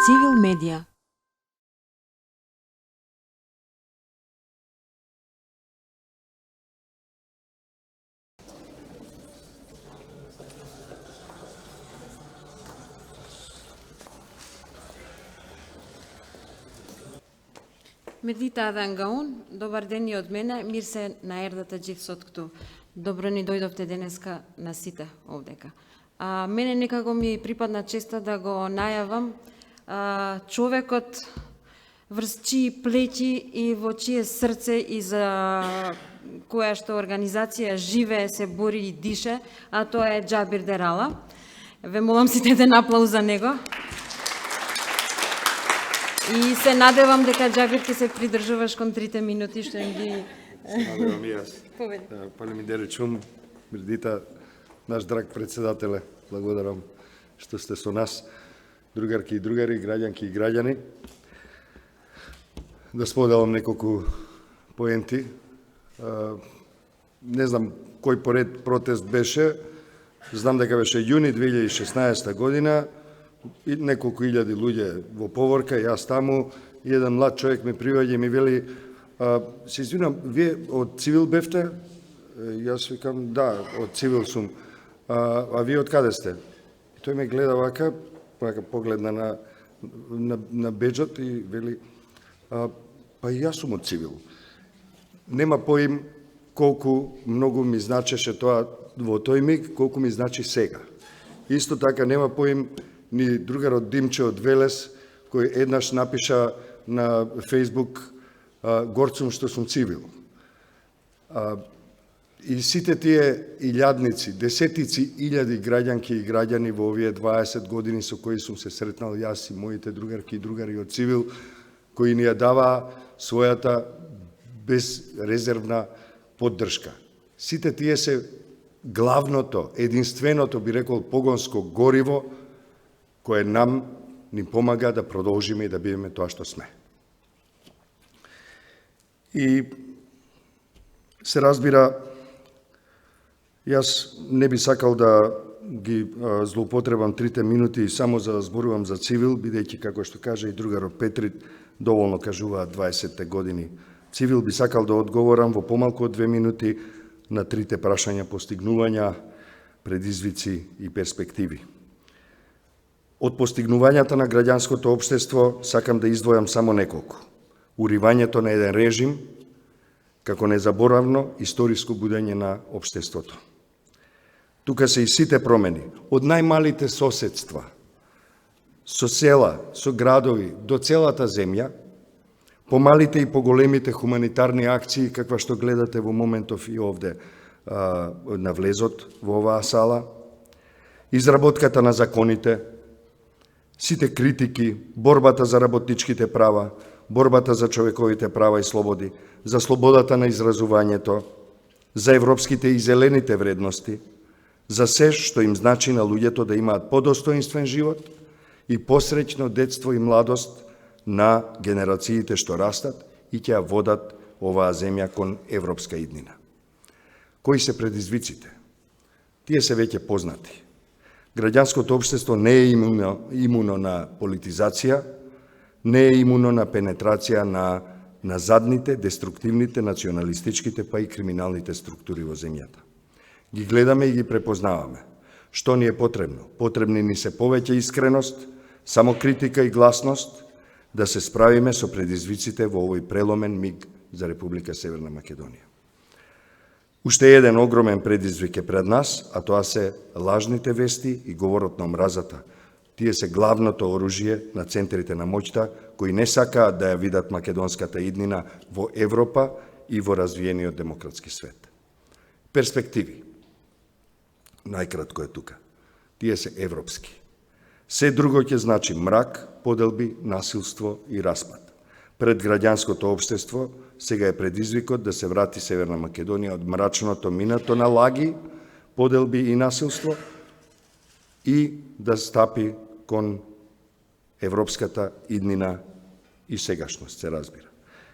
Civil Media. Медита Адангаун, добар ден и од мене, мир се на ердата дживсоткту. Добро ни дојдовте денеска на сите овдека. Мене некако ми припадна честа да го најавам човекот врз чии плеќи и во чие срце и за која што организација живее, се бори и дише, а тоа е Џабир Дерала. Ве молам сите еден аплауз за него. И се надевам дека Џабир ќе се придржуваш кон 3 минути што им ги... Надевам и јас. Пали ми деречум, Медита, наш драг председателе, благодарам што сте со нас, другарки и другари, граѓанки и граѓани. Да споделам неколку поенти. Не знам кој поред протест беше, знам дека беше јуни 2016 година, и неколку илјади луѓе во поворка, јас таму, и еден млад човек ми приваѓа и ми вели, се извинам, вие од Цивил бевте? Јас викам, да, од Цивил сум. А вие од каде сте? И тој ме гледа вака погледна на беџот и вели, па и јас сум од Цивил. Нема поим колку многу ми значеше тоа во тој миг, колку ми значи сега. Исто така нема поим ни другарот Димче од Велес, кој еднаш напиша на Фейсбук горцум што сум Цивил. И сите тие илјадници, десетици илјади граѓанки и граѓани во овие 20 години со кои сум се сретнал јас и моите другарки и другари од Цивил, кои ни ја даваа својата безрезервна поддршка. Сите тие се главното, единственото, би рекол, погонско гориво кое нам ни помага да продолжиме и да бидеме тоа што сме. И се разбира, јас не би сакал да ги злоупотребам 3 минути само за да зборувам за Цивил, бидејќи, како што кажа и другарот Петрит, доволно кажуваат 20-те години. Цивил би сакал да одговорам во помалку од 2 минути на 3 прашања, постигнувања, предизвици и перспективи. Од постигнувањата на граѓанското општество сакам да издвојам само неколку. Уривањето на еден режим, како незаборавно историско будење на општеството. Тука се и сите промени, од најмалите соседства, со села, со градови, до целата земја, помалите и поголемите хуманитарни акции, каква што гледате во моментов и овде на влезот во оваа сала, изработката на законите, сите критики, борбата за работничките права, борбата за човековите права и слободи, за слободата на изразувањето, за европските и зелените вредности, за се што им значи на луѓето да имаат подостоинствен живот и посреќно детство и младост на генерациите што растат и ќе ја водат оваа земја кон европска иднина. Кои се предизвиците? Тие се веќе познати. Граѓанското општество не е имуно на политизација, не е имуно на пенетрација на задните, деструктивните, националистичките, па и криминалните структури во земјата. Ги гледаме и ги препознаваме. Што ни е потребно? Потребни ни се повеќе искреност, самокритика и гласност, да се справиме со предизвиците во овој преломен миг за Република Северна Македонија. Уште еден огромен предизвик е пред нас, а тоа се лажните вести и говорот на омразата. Тие се главното оружје на центрите на моќта, кои не сакаат да ја видат македонската иднина во Европа и во развиениот демократски свет. Перспективи. Најкратко е тука. Тие се европски. Се друго ќе значи мрак, поделби, насилство и распад. Пред граѓанското општество сега е предизвикот да се врати Северна Македонија од мрачното минато на лаги, поделби и насилство и да стапи кон европската иднина и сегашност, се разбира.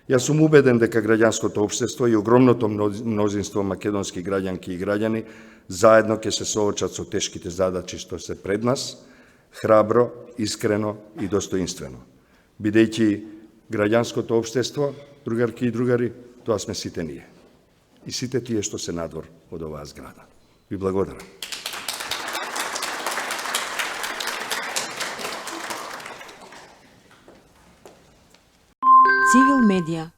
Јас сум убеден дека граѓанското општество и огромното мнозинство македонски граѓанки и граѓани заедно ќе се соочат со тешките задачи што се пред нас, храбро, искрено и достоинствено. Бидејќи граѓанското општество, другарки и другари, тоа сме сите ние. И сите тие што се надвор од оваа зграда. Ви благодарам. Цивил медија